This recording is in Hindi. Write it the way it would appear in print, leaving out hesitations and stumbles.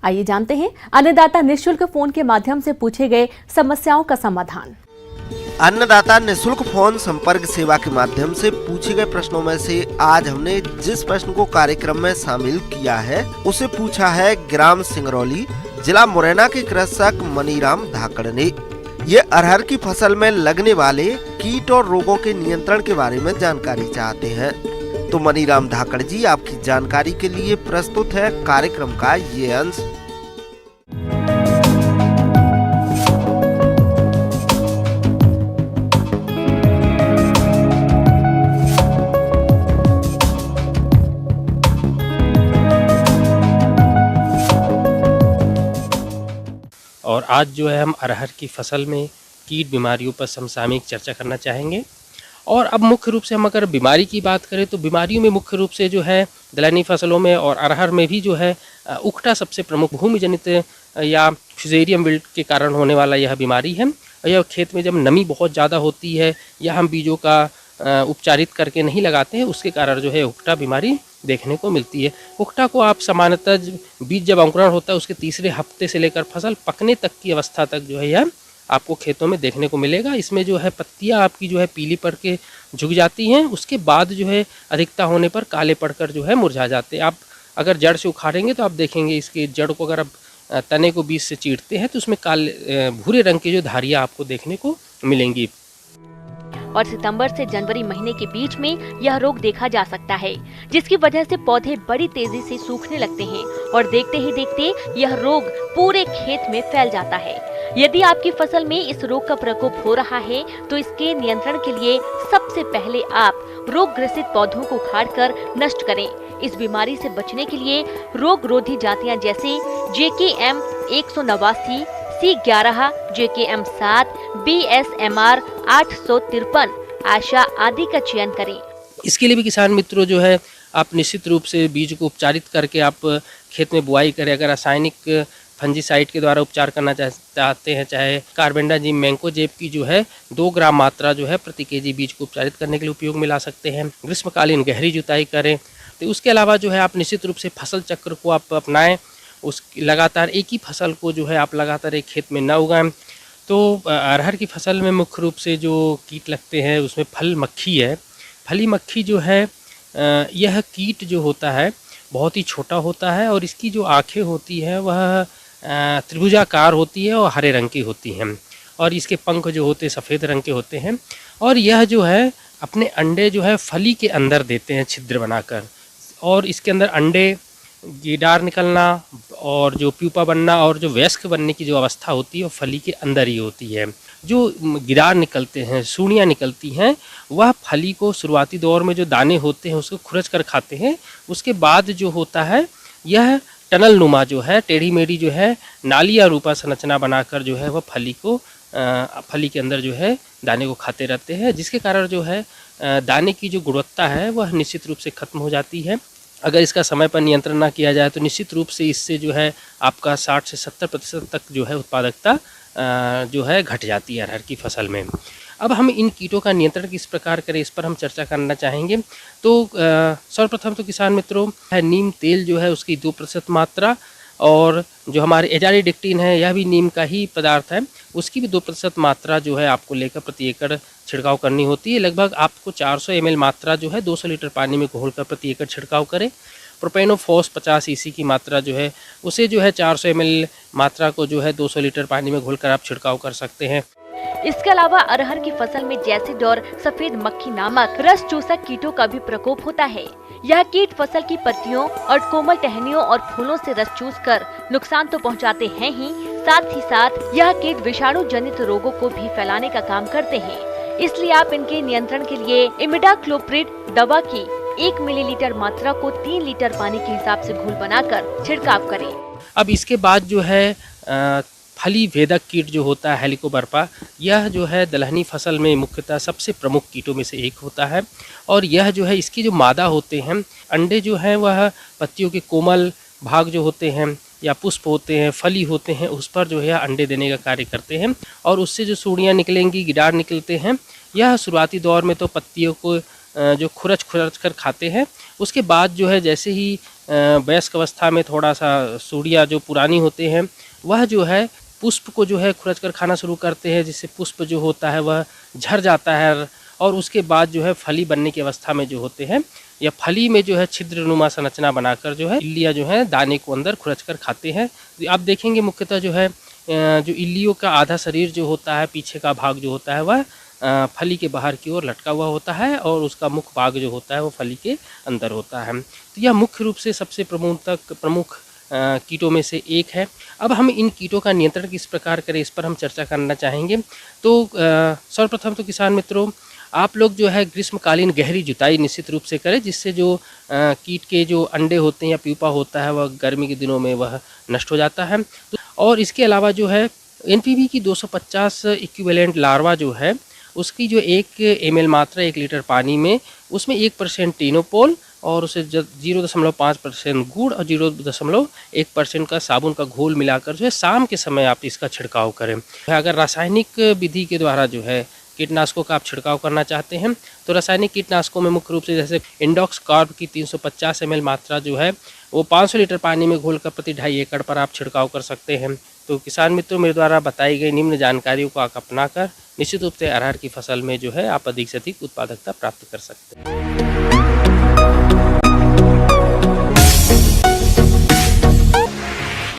आइए जानते हैं अन्नदाता निःशुल्क फोन के माध्यम से पूछे गए समस्याओं का समाधान। अन्नदाता निःशुल्क फोन संपर्क सेवा के माध्यम से पूछे गए प्रश्नों में से आज हमने जिस प्रश्न को कार्यक्रम में शामिल किया है उसे पूछा है ग्राम सिंगरौली, जिला मुरैना के कृषक मनीराम धाकड़ ने। ये अरहर की फसल में लगने वाले कीट और रोगों के नियंत्रण के बारे में जानकारी चाहते हैं। तो मनीराम धाकड़ जी, आपकी जानकारी के लिए प्रस्तुत है कार्यक्रम का ये अंश। और आज जो है हम अरहर की फसल में कीट बीमारियों पर समसामयिक चर्चा करना चाहेंगे। और अब मुख्य रूप से हम अगर बीमारी की बात करें तो बीमारियों में मुख्य रूप से जो है दलहनी फसलों में और अरहर में भी जो है उकटा सबसे प्रमुख भूमि जनित या फ्यूजेरियम विल्ट के कारण होने वाला यह बीमारी है। यह खेत में जब नमी बहुत ज़्यादा होती है या हम बीजों का उपचारित करके नहीं लगाते हैं, उसके कारण जो है उकटा बीमारी देखने को मिलती है। उकटा को आप सामान्यतः बीज जब अंकुरण होता है उसके तीसरे हफ्ते से लेकर फसल पकने तक की अवस्था तक जो है यह आपको खेतों में देखने को मिलेगा। इसमें जो है पत्तियां आपकी जो है पीली पड़ के झुक जाती हैं, उसके बाद जो है अधिकता होने पर काले पड़कर जो है मुरझा जाते हैं। आप अगर जड़ से उखाड़ेंगे तो आप देखेंगे इसके जड़ को अगर आप तने को बीच से चीरते हैं तो उसमें काले भूरे रंग की जो धारियाँ आपको देखने को मिलेंगी। और सितंबर से जनवरी महीने के बीच में यह रोग देखा जा सकता है, जिसकी वजह से पौधे बड़ी तेजी से सूखने लगते हैं और देखते ही देखते यह रोग पूरे खेत में फैल जाता है। यदि आपकी फसल में इस रोग का प्रकोप हो रहा है तो इसके नियंत्रण के लिए सबसे पहले आप रोग ग्रसित पौधों को उखाड़कर नष्ट करें। इस बीमारी से बचने के लिए रोग रोधी जातियां जैसे JKM 189, C11, JKM 7, BSMR 853, आशा आदि का चयन करें। इसके लिए भी किसान मित्रों जो है आप निश्चित रूप से बीज को उपचारित करके आप खेत में बुआई करें। अगर रासायनिक फंजीसाइड के द्वारा उपचार करना चाहते हैं, चाहे कार्बेंडाजिम मैंकोजेब की जो है 2 ग्राम मात्रा जो है प्रति केजी बीज को उपचारित करने के लिए उपयोग में ला सकते हैं। ग्रीष्मकालीन गहरी जुताई करें। तो उसके अलावा जो है आप निश्चित रूप से फसल चक्र को आप अपनाएं। उस लगातार एक ही फसल को जो है आप लगातार एक खेत में न उगाएं। तो अरहर की फसल में मुख्य रूप से जो कीट लगते हैं उसमें फल मक्खी है। फली मक्खी जो है यह कीट जो होता है बहुत ही छोटा होता है और इसकी जो आँखें होती हैं वह त्रिभुजाकार होती है और हरे रंग की होती हैं और इसके पंख जो होते हैं सफ़ेद रंग के होते हैं। और यह जो है अपने अंडे जो है फली के अंदर देते हैं छिद्र बनाकर, और इसके अंदर अंडे गिडार निकलना और जो प्यूपा बनना और जो वयस्क बनने की जो अवस्था होती है वो फली के अंदर ही होती है। जो गिडार निकलते हैं, सूढ़ियाँ निकलती हैं, वह फली को शुरुआती दौर में जो दाने होते हैं उसको खुरच कर खाते हैं। उसके बाद जो होता है यह टनल नुमा जो है टेढ़ी मेढ़ी जो है नालिया रूपा संरचना बनाकर जो है वह फली के अंदर जो है दाने को खाते रहते हैं, जिसके कारण जो है दाने की जो गुणवत्ता है वह निश्चित रूप से खत्म हो जाती है। अगर इसका समय पर नियंत्रण ना किया जाए तो निश्चित रूप से इससे जो है आपका 60 से 70% तक जो है उत्पादकता जो है घट जाती है अरहर की फसल में। अब हम इन कीटों का नियंत्रण किस प्रकार करें इस पर हम चर्चा करना चाहेंगे। तो सर्वप्रथम तो किसान मित्रों नीम तेल जो है उसकी 2% मात्रा, और जो हमारे एजारीडिक्टिन है यह भी नीम का ही पदार्थ है, उसकी भी 2% मात्रा जो है आपको लेकर प्रति एकड़ छिड़काव करनी होती है। लगभग आपको 400 ml मात्रा जो है 200 लीटर पानी में घोलकर प्रति एकड़ छिड़काव करें। प्रोपेनोफॉस 50 EC की मात्रा जो है उसे जो है 400 ml मात्रा को जो है 200 लीटर पानी में घोलकर आप छिड़काव कर सकते हैं। इसके अलावा अरहर की फसल में जैसिड और सफेद मक्खी नामक रस चूसक कीटों का भी प्रकोप होता है। यह कीट फसल की पत्तियों और कोमल टहनियों और फूलों से रस चूसकर नुकसान तो पहुंचाते हैं ही, साथ ही साथ यह कीट विषाणु जनित रोगों को भी फैलाने का काम करते हैं। इसलिए आप इनके नियंत्रण के लिए इमिडाक्लोप्रिड दवा की 1 मिलीलीटर मात्रा को 3 लीटर पानी के हिसाब से घोल बनाकर छिड़काव करें। अब इसके बाद जो है फली भेदक कीट जो होता है हेलिकोबर्पा, यह जो है दलहनी फसल में मुख्यतः सबसे प्रमुख कीटों में से एक होता है। और यह जो है इसकी जो मादा होते हैं अंडे जो हैं वह पत्तियों के कोमल भाग जो होते हैं या पुष्प होते हैं, फली होते हैं, उस पर जो है अंडे देने का कार्य करते हैं। और उससे जो सूढ़ियाँ निकलेंगी, गिडार निकलते हैं, यह शुरुआती दौर में तो पत्तियों को जो खुरच कर खाते हैं। उसके बाद जो है जैसे ही वयस्क अवस्था में थोड़ा सा सूढ़ियाँ जो पुरानी होते हैं वह जो है पुष्प को जो है खुरच कर खाना शुरू करते हैं, जिससे पुष्प जो होता है वह झड़ जाता है और उसके बाद जो है फली बनने की अवस्था में जो होते हैं या फली में जो है छिद्रनुमा संरचना बनाकर जो है इल्लियाँ जो है दाने को अंदर खुरच कर खाते हैं। आप देखेंगे मुख्यतः जो है जो इल्लियों का आधा शरीर जो होता है, पीछे का भाग जो होता है वह फली के बाहर की ओर लटका हुआ होता है और उसका मुख भाग जो होता है वो फली के अंदर होता है। तो यह मुख्य रूप से सबसे प्रमुख कीटों में से एक है। अब हम इन कीटों का नियंत्रण किस प्रकार करें, इस पर हम चर्चा करना चाहेंगे। तो सर्वप्रथम तो किसान मित्रों, आप लोग जो है ग्रीष्मकालीन गहरी जुताई निश्चित रूप से करें, जिससे जो कीट के जो अंडे होते हैं या प्यूपा होता है वह गर्मी के दिनों में वह नष्ट हो जाता है। और इसके अलावा जो है एनपीवी की 250 इक्विवेलेंट लार्वा जो है उसकी जो 1 ml मात्रा 1 लीटर पानी में उसमें 1% टिनोपोल और उसे 0.5% गुड़ और 0.1% का साबुन का घोल मिलाकर जो है शाम के समय आप इसका छिड़काव करें। अगर रासायनिक विधि के द्वारा जो है कीटनाशकों का आप छिड़काव करना चाहते हैं तो रासायनिक कीटनाशकों में मुख्य रूप से जैसे इंडॉक्स कार्ब की 350 ml मात्रा जो है वो 500 लीटर पानी में घोलकर प्रति 2.5 एकड़ पर आप छिड़काव कर सकते हैं। तो किसान मित्रों, मेरे द्वारा बताई गई निम्न जानकारियों को आप अपनाकर निश्चित रूप से अरहर की फसल में जो है आप अधिक से अधिक उत्पादकता प्राप्त कर सकते हैं।